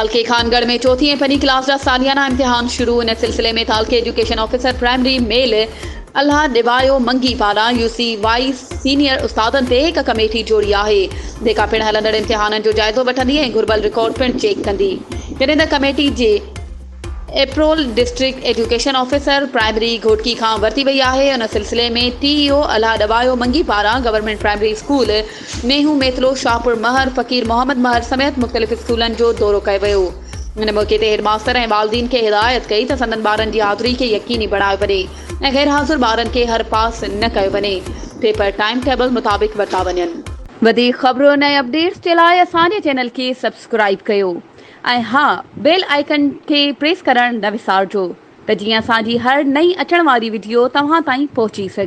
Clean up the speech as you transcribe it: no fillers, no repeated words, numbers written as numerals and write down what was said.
तालके खानगढ़ में चौथी ऐं 5वीं क्लास जा सालियाना इम्तिहान शुरू। इन सिलसिले में तालके एजुकेशन ऑफिसर प्राइमरी मेल अल्लाह दिवायो मंगी पारां UCY सीनियर उस्तादनि ते हिकु कमेटी जोड़ी आहे जेका पिणु हलंदड़ इम्तिहाननि जो जाइज़ो वठंदी ऐं घुर्बल रिकॉर्ड पिणु चेक कंदी। जॾहिं त कमेटी जे approval district education officer primary Ghotki खां वरिती वई आहे। उन सिलसिले में TEO अल्लाह दबायो मंगी पारां गवर्नमेंट प्राइमरी स्कूल नेहू मेतलो शाहपुर महर फ़कीर मोहम्मद महर समेत मुख़्तलिफ़ स्कूलनि जो दौरो कयो वियो। इन मौक़े ते हेडमास्टर ऐं वालिदीन खे हिदायत कई त संदनि ॿारनि जी हाज़िरी खे यकीनी बणायो वञे ऐं गैर हाज़िर ॿारनि खे हर पास न कयो वञे। पेपर टाइम टेबल मुताबिक़ वरिता वञनि। वधीक ख़बरुनि ऐं अपडेट्स जे लाइ असांजे चैनल खे सब्सक्राइब कयो ऐं हा बेल आइकन खे प्रेस करणु न विसारिजो त जीअं असांजी हर नई अचण वारी वीडियो तव्हां ताईं पहुची सघे।